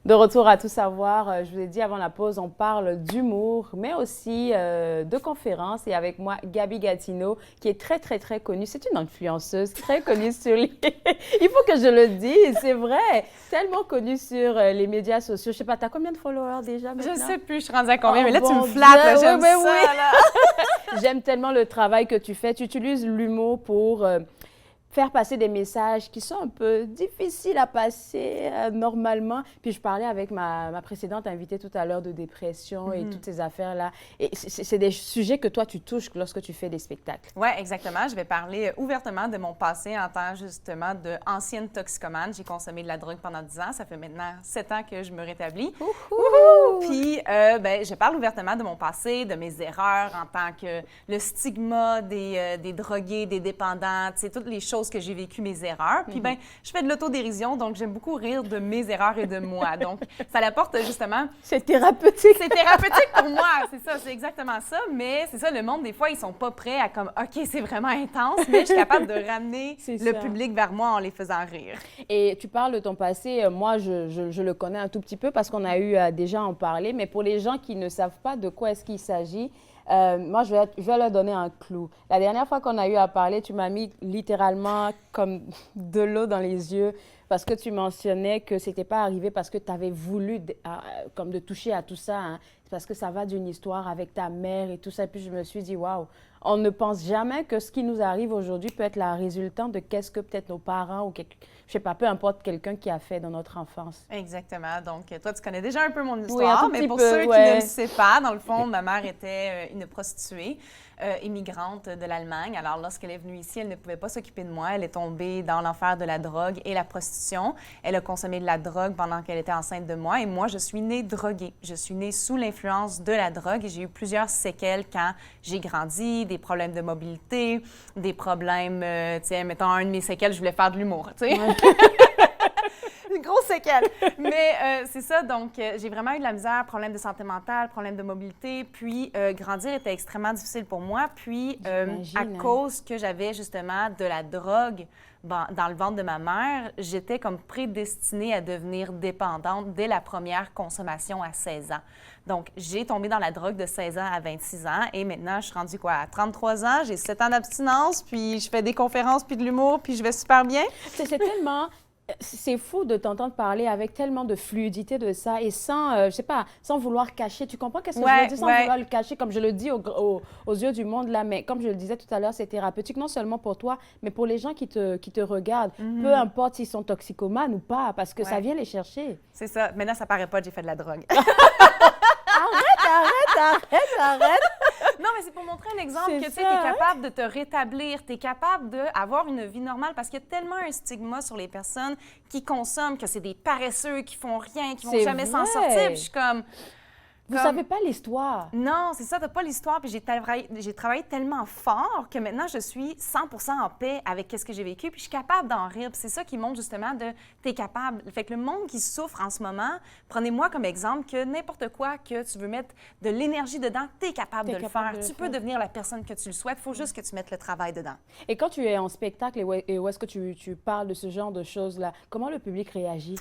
De retour à Tout savoir, je vous ai dit avant la pause, on parle d'humour, mais aussi de conférences. Et avec moi, Gabi Gatineau, qui est très, très, très connue. C'est une influenceuse très connue sur les... Il faut que je le dise, c'est vrai. Tellement connue sur les médias sociaux. Je sais pas, tu as combien de followers déjà maintenant? Je sais plus, je suis rendue à combien, mais là, bon tu me flattes, là, j'aime oui, ça, oui. là. J'aime tellement le travail que tu fais. Tu utilises l'humour pour... faire passer des messages qui sont un peu difficiles à passer normalement. Puis je parlais avec ma précédente invitée tout à l'heure de dépression et toutes ces affaires-là. Et c'est des sujets que toi, tu touches lorsque tu fais des spectacles. Oui, exactement. Je vais parler ouvertement de mon passé en tant justement d'ancienne toxicomane. J'ai consommé de la drogue pendant 10 ans. Ça fait maintenant 7 ans que je me rétablis. Puis, je parle ouvertement de mon passé, de mes erreurs en tant que le stigma des drogués, des dépendants, tu sais, toutes les choses que j'ai vécues, mes erreurs. Puis, je fais de l'autodérision, donc j'aime beaucoup rire de mes erreurs et de moi. Donc, ça l'apporte justement... C'est thérapeutique. C'est thérapeutique pour moi, c'est ça, c'est exactement ça. Mais c'est ça, le monde, des fois, ils sont pas prêts à comme, OK, c'est vraiment intense, mais je suis capable de ramener le public vers moi en les faisant rire. Et tu parles de ton passé. Moi, je le connais un tout petit peu parce qu'on a eu déjà à en parler. Mais pour les gens qui ne savent pas de quoi est-ce qu'il s'agit, moi, je vais leur donner un clou. La dernière fois qu'on a eu à parler, tu m'as mis littéralement comme de l'eau dans les yeux parce que tu mentionnais que ce n'était pas arrivé parce que tu avais voulu comme de toucher à tout ça. Hein. Parce que ça va d'une histoire avec ta mère et tout ça. Puis je me suis dit, waouh, on ne pense jamais que ce qui nous arrive aujourd'hui peut être la résultante de qu'est-ce que peut-être nos parents ou je sais pas, peu importe quelqu'un qui a fait dans notre enfance. Exactement. Donc, toi, tu connais déjà un peu mon histoire, mais pour ceux qui ouais. ne le savent pas, dans le fond, ma mère était une prostituée immigrante de l'Allemagne. Alors, lorsqu'elle est venue ici, elle ne pouvait pas s'occuper de moi. Elle est tombée dans l'enfer de la drogue et la prostitution. Elle a consommé de la drogue pendant qu'elle était enceinte de moi et moi, je suis née droguée. Je suis née sous l'influence de la drogue et j'ai eu plusieurs séquelles quand j'ai grandi, des problèmes de mobilité, des problèmes, mettons, un de mes séquelles, je voulais faire de l'humour, tu sais. Ouais. Une grosse séquelle. Mais c'est ça, donc j'ai vraiment eu de la misère, problème de santé mentale, problème de mobilité. Puis grandir était extrêmement difficile pour moi. Puis à cause que j'avais justement de la drogue dans le ventre de ma mère, j'étais comme prédestinée à devenir dépendante dès la première consommation à 16 ans. Donc, j'ai tombé dans la drogue de 16 ans à 26 ans et maintenant, je suis rendue à 33 ans, j'ai 7 ans d'abstinence, puis je fais des conférences, puis de l'humour, puis je vais super bien. C'est tellement... C'est fou de t'entendre parler avec tellement de fluidité de ça et sans, je sais pas, sans vouloir cacher. Tu comprends qu'est-ce que je veux dire? Sans vouloir le cacher, comme je le dis aux yeux du monde là, mais comme je le disais tout à l'heure, c'est thérapeutique non seulement pour toi, mais pour les gens qui te regardent. Peu importe s'ils sont toxicomanes ou pas, parce que ça vient les chercher. C'est ça. Maintenant, ça paraît pas que j'ai fait de la drogue. Arrête! Non, mais c'est pour montrer un exemple que tu es capable de te rétablir, tu es capable d'avoir une vie normale parce qu'il y a tellement un stigma sur les personnes qui consomment que c'est des paresseux, qui font rien, qui vont jamais s'en sortir. Puis je suis comme... Vous savez pas l'histoire. Non, c'est ça, t'as pas l'histoire. Puis j'ai travaillé tellement fort que maintenant, je suis 100% en paix avec ce que j'ai vécu. Puis je suis capable d'en rire. Puis c'est ça qui montre justement t'es capable. Fait que le monde qui souffre en ce moment, prenez-moi comme exemple que n'importe quoi que tu veux mettre de l'énergie dedans, t'es capable de le faire. Tu peux devenir la personne que tu le souhaites. Il faut juste que tu mettes le travail dedans. Et quand tu es en spectacle et où est-ce que tu parles de ce genre de choses-là, comment le public réagit?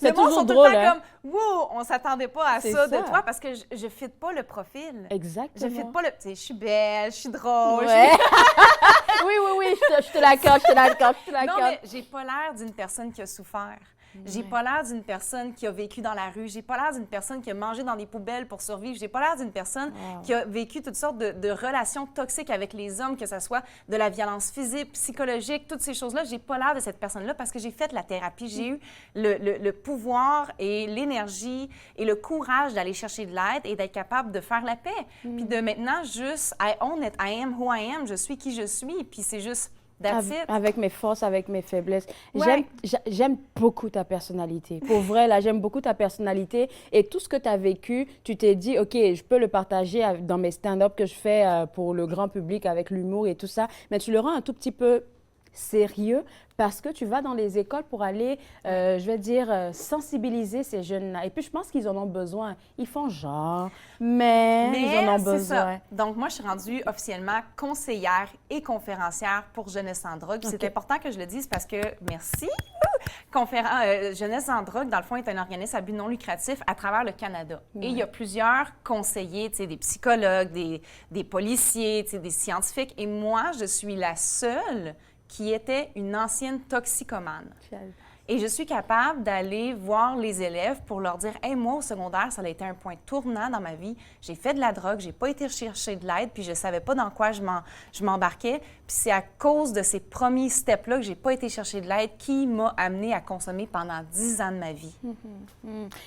Le monde sont tout le temps comme « Wow, on s'attendait pas à ça de toi parce que je ne fit pas le profil. » Exactement. Je fit pas le... Tu sais, je suis belle, je suis drôle. Ouais. Oui, je te l'accorde. Non, mais j'ai pas l'air d'une personne qui a souffert. J'ai pas l'air d'une personne qui a vécu dans la rue. J'ai pas l'air d'une personne qui a mangé dans des poubelles pour survivre. J'ai pas l'air d'une personne qui a vécu toutes sortes de relations toxiques avec les hommes, que ce soit de la violence physique, psychologique, toutes ces choses-là. J'ai pas l'air de cette personne-là parce que j'ai fait la thérapie. J'ai eu le pouvoir et l'énergie et le courage d'aller chercher de l'aide et d'être capable de faire la paix. Puis de maintenant juste, I own it, I am who I am, je suis qui je suis. Puis c'est juste... Avec mes forces, avec mes faiblesses. Ouais. J'aime beaucoup ta personnalité. Pour vrai, là, j'aime beaucoup ta personnalité. Et tout ce que tu as vécu, tu t'es dit, OK, je peux le partager dans mes stand-up que je fais pour le grand public avec l'humour et tout ça. Mais tu le rends un tout petit peu sérieux parce que tu vas dans les écoles pour aller, je vais dire, sensibiliser ces jeunes-là. Et puis, je pense qu'ils en ont besoin. Ils font genre, mais ils en ont besoin. Ça. Donc, moi, je suis rendue officiellement conseillère et conférencière pour Jeunesse sans drogue. Okay. C'est important que je le dise parce que, merci, Jeunesse sans drogue, dans le fond, est un organisme à but non lucratif à travers le Canada. Et il y a plusieurs conseillers, des psychologues, des policiers, des scientifiques. Et moi, je suis la seule qui était une ancienne toxicomane. Et je suis capable d'aller voir les élèves pour leur dire « Hey, moi, au secondaire, ça a été un point tournant dans ma vie. J'ai fait de la drogue, j'ai pas été chercher de l'aide, puis je savais pas dans quoi je m'embarquais. Puis c'est à cause de ces premiers steps-là que j'ai pas été chercher de l'aide qui m'a amenée à consommer pendant 10 ans de ma vie.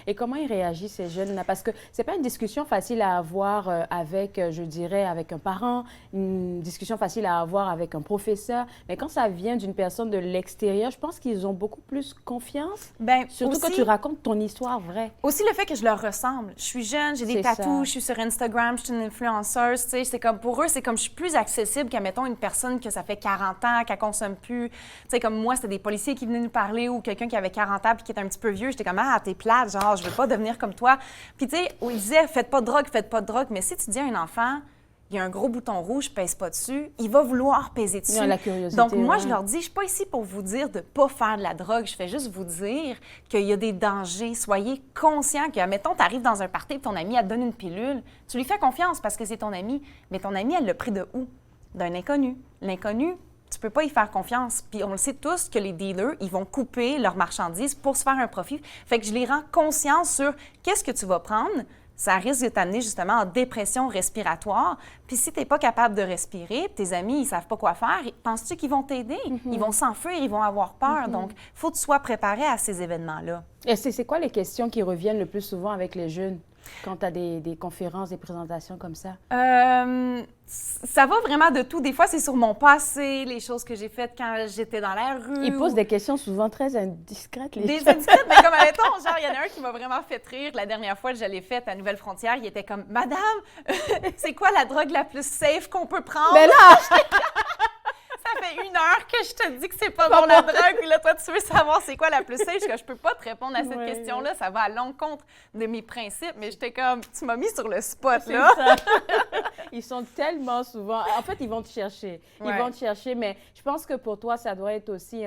Et comment ils réagissent, ces jeunes-là? Parce que c'est pas une discussion facile à avoir avec, je dirais, avec un parent, une discussion facile à avoir avec un professeur. Mais quand ça vient d'une personne de l'extérieur, je pense qu'ils ont beaucoup plus confiance. Bien, surtout aussi, quand tu racontes ton histoire vraie. Aussi le fait que je leur ressemble. Je suis jeune, j'ai des tatous, je suis sur Instagram, je suis une influenceuse. Tu sais, c'est comme pour eux, c'est comme je suis plus accessible qu'à, mettons, une personne que ça fait 40 ans, qu'elle consomme plus. Tu sais, comme moi, c'était des policiers qui venaient nous parler ou quelqu'un qui avait 40 ans puis qui était un petit peu vieux. J'étais comme, ah, t'es plate, genre, je veux pas devenir comme toi. Puis, tu sais, où ils disaient, faites pas de drogue. Mais si tu dis à un enfant, il y a un gros bouton rouge, pèse pas dessus, il va vouloir peser dessus. Non, la curiosité. Donc, moi, je leur dis, je suis pas ici pour vous dire de pas faire de la drogue. Je fais juste vous dire qu'il y a des dangers. Soyez conscients que, mettons, tu arrives dans un party et ton ami, elle te donne une pilule. Tu lui fais confiance parce que c'est ton ami. Mais ton ami, elle l'a pris de où? D'un inconnu. L'inconnu, tu peux pas y faire confiance. Puis on le sait tous que les dealers, ils vont couper leurs marchandises pour se faire un profit. Fait que je les rends conscients sur qu'est-ce que tu vas prendre. Ça risque de t'amener justement en dépression respiratoire. Puis si tu n'es pas capable de respirer, tes amis, ils ne savent pas quoi faire, penses-tu qu'ils vont t'aider? Ils vont s'enfuir, ils vont avoir peur. Donc, il faut que tu sois préparé à ces événements-là. Et c'est quoi les questions qui reviennent le plus souvent avec les jeunes quand tu as des conférences, des présentations comme ça? Ça va vraiment de tout. Des fois, c'est sur mon passé, les choses que j'ai faites quand j'étais dans la rue. Ils posent des questions souvent très indiscrètes, les Des jeunes. indiscrètes, mais comme, mettons, genre, il y en a un qui m'a vraiment fait rire. La dernière fois que je l'ai faite à Nouvelle-Frontière, il était comme « Madame, c'est quoi la drogue la plus safe qu'on peut prendre? » Mais là! Ça fait 1 heure que je te dis que c'est pas bon la drogue, puis là, toi, tu veux savoir c'est quoi la plus safe? Je peux pas te répondre à cette question-là. Ça va à l'encontre de mes principes, mais j'étais comme, tu m'as mis sur le spot, là. Ça. Ils sont tellement souvent... En fait, ils vont te chercher. Ils vont te chercher, mais je pense que pour toi, ça doit être aussi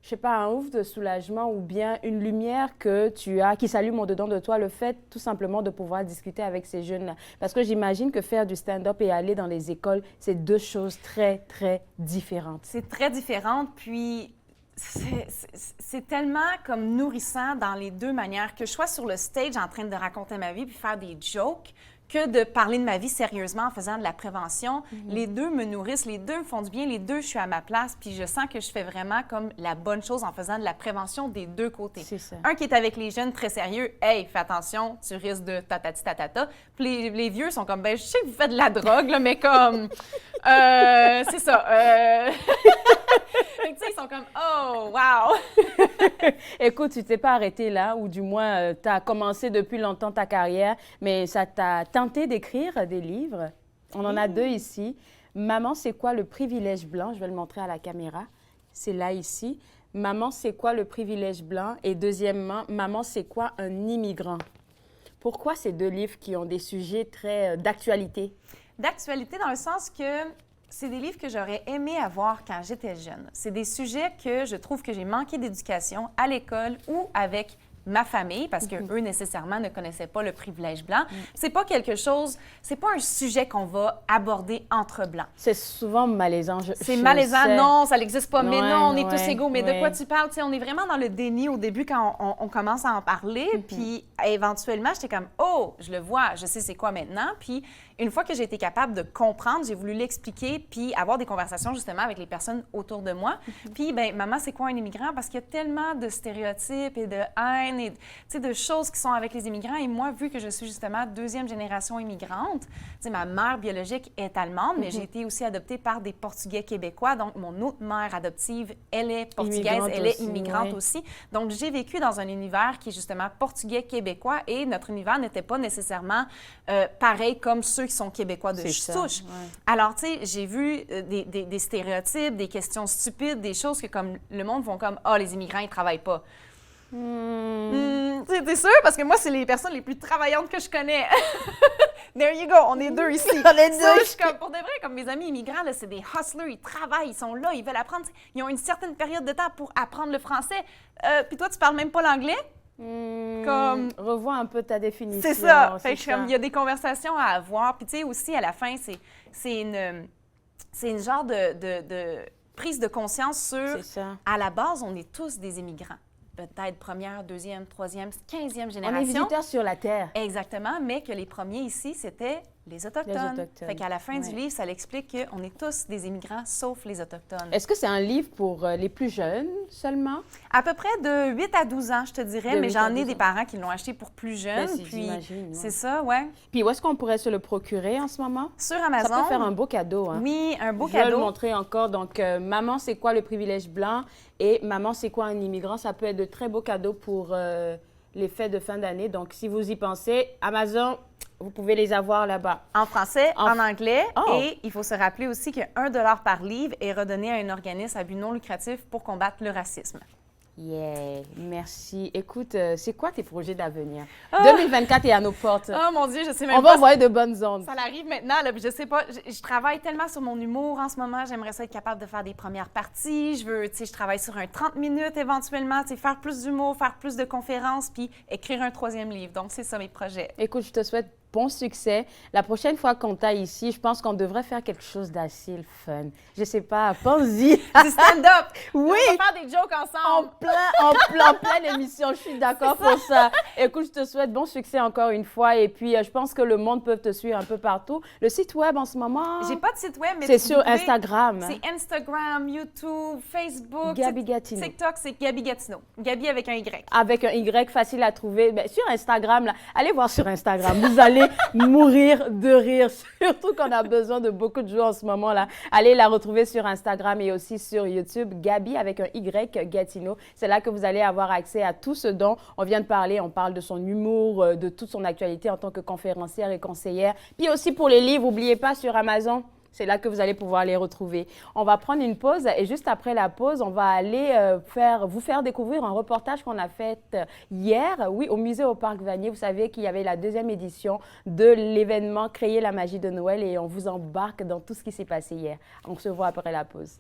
je sais pas, un ouf de soulagement ou bien une lumière que tu as, qui s'allume au-dedans de toi, le fait tout simplement de pouvoir discuter avec ces jeunes-là. Parce que j'imagine que faire du stand-up et aller dans les écoles, c'est 2 choses très, très différentes. C'est très différent, puis c'est tellement comme nourrissant dans les 2 manières, que je sois sur le stage en train de raconter ma vie puis faire des jokes, que de parler de ma vie sérieusement en faisant de la prévention. Les 2 me nourrissent, les 2 me font du bien, les 2, je suis à ma place, puis je sens que je fais vraiment comme la bonne chose en faisant de la prévention des 2 côtés. C'est ça. Un qui est avec les jeunes très sérieux, « Hey, fais attention, tu risques de tatati tatata. » Puis les vieux sont comme « Ben, je sais que vous faites de la drogue, là, mais comme... c'est ça. » Tu sais, ils sont comme « Oh, wow! » Écoute, tu t'es pas arrêté là, ou du moins, tu as commencé depuis longtemps ta carrière, mais ça t'a tenté d'écrire des livres. On en a 2 ici. Maman, c'est quoi le privilège blanc? Je vais le montrer à la caméra. C'est là, ici. Maman, c'est quoi le privilège blanc? Et deuxièmement, Maman, c'est quoi un immigrant? Pourquoi ces 2 livres qui ont des sujets très d'actualité? D'actualité dans le sens que c'est des livres que j'aurais aimé avoir quand j'étais jeune. C'est des sujets que je trouve que j'ai manqué d'éducation à l'école ou avec ma famille, parce qu'eux, nécessairement, ne connaissaient pas le privilège blanc. C'est pas quelque chose, c'est pas un sujet qu'on va aborder entre blancs. C'est souvent malaisant. C'est malaisant, non, ça n'existe pas, mais non, on est tous égaux. Mais de quoi tu parles? Tu sais, on est vraiment dans le déni au début quand on commence à en parler, puis éventuellement, j'étais comme, oh, je le vois, je sais c'est quoi maintenant, puis une fois que j'ai été capable de comprendre, j'ai voulu l'expliquer puis avoir des conversations justement avec les personnes autour de moi. Puis, bien, maman, c'est quoi un immigrant? Parce qu'il y a tellement de stéréotypes et de haine et de choses qui sont avec les immigrants. Et moi, vu que je suis justement 2e génération immigrante, ma mère biologique est allemande, mais j'ai été aussi adoptée par des Portugais québécois. Donc, mon autre mère adoptive, elle est portugaise, elle est immigrante aussi. Donc, j'ai vécu dans un univers qui est justement portugais québécois et notre univers n'était pas nécessairement pareil comme ceux qui sont québécois de souche. Alors, tu sais, j'ai vu des stéréotypes, des questions stupides, des choses que comme le monde font comme « Ah, les immigrants, ils travaillent pas. » T'es sûr? Parce que moi, c'est les personnes les plus travaillantes que je connais. There you go, on est deux ici. On est deux. Je suis comme, pour de vrai, comme mes amis immigrants, là, c'est des hustlers, ils travaillent, ils sont là, ils veulent apprendre. Ils ont une certaine période de temps pour apprendre le français. Puis toi, tu parles même pas l'anglais? Comme... Revois un peu ta définition. C'est ça. Fait que il y a des conversations à avoir. Puis tu sais, aussi, à la fin, c'est une genre de prise de conscience sur... C'est ça. À la base, on est tous des immigrants. Peut-être première, deuxième, troisième, 15e génération. On est visiteurs sur la Terre. Exactement, mais que les premiers ici, c'était les Autochtones. Fait qu'à la fin du livre, ça l'explique qu'on est tous des immigrants, sauf les Autochtones. Est-ce que c'est un livre pour les plus jeunes seulement? À peu près de 8 à 12 ans, je te dirais, mais j'en ai des parents qui l'ont acheté pour plus jeunes. Ben, puis c'est ça, ouais. Puis où est-ce qu'on pourrait se le procurer en ce moment? Sur Amazon. Ça peut faire un beau cadeau, hein? Oui, un beau cadeau. Je vais le cadeau. montrer encore. Donc, Maman, c'est quoi le privilège blanc? Et Maman, c'est quoi un immigrant? Ça peut être de très beaux cadeaux pour les fêtes de fin d'année. Donc, si vous y pensez, Amazon, vous pouvez les avoir là-bas. En français, en anglais. Oh. Et il faut se rappeler aussi que 1 $ par livre est redonné à un organisme à but non lucratif pour combattre le racisme. Yeah, merci. Écoute, c'est quoi tes projets d'avenir? 2024 est à nos portes. Oh mon Dieu, je sais même pas. On va envoyer de bonnes ondes. Ça arrive maintenant, là, puis je sais pas. Je travaille tellement sur mon humour en ce moment. J'aimerais ça être capable de faire des premières parties. Je travaille sur un 30 minutes éventuellement, faire plus d'humour, faire plus de conférences, puis écrire un 3e livre. Donc, c'est ça mes projets. Écoute, je te souhaite bon succès. La prochaine fois qu'on t'a ici, je pense qu'on devrait faire quelque chose d'assez fun. Je sais pas, pense-y. Du stand-up. Oui. On va faire des jokes ensemble. En pleine émission, je suis d'accord pour ça. Écoute, je te souhaite bon succès encore une fois. Et puis, je pense que le monde peut te suivre un peu partout. Le site web en ce moment? J'ai pas de site web, mais c'est sur Instagram. C'est Instagram, YouTube, Facebook. Gabi Gatineau. TikTok, c'est Gabi Gatineau. Gabi avec un Y. Avec un Y, facile à trouver. Ben, sur Instagram, là, allez voir sur Instagram. Vous allez mourir de rire. Surtout qu'on a besoin de beaucoup de joueurs en ce moment-là. Allez la retrouver sur Instagram et aussi sur YouTube. Gabi avec un Y, Gatineau. C'est là que vous allez avoir accès à tout ce dont on vient de parler. On parle de son humour, de toute son actualité en tant que conférencière et conseillère. Puis aussi pour les livres, n'oubliez pas sur Amazon. C'est là que vous allez pouvoir les retrouver. On va prendre une pause et juste après la pause, on va aller vous faire découvrir un reportage qu'on a fait hier, oui, au musée au Parc Vanier. Vous savez qu'il y avait la 2e édition de l'événement Créer la magie de Noël et on vous embarque dans tout ce qui s'est passé hier. On se voit après la pause.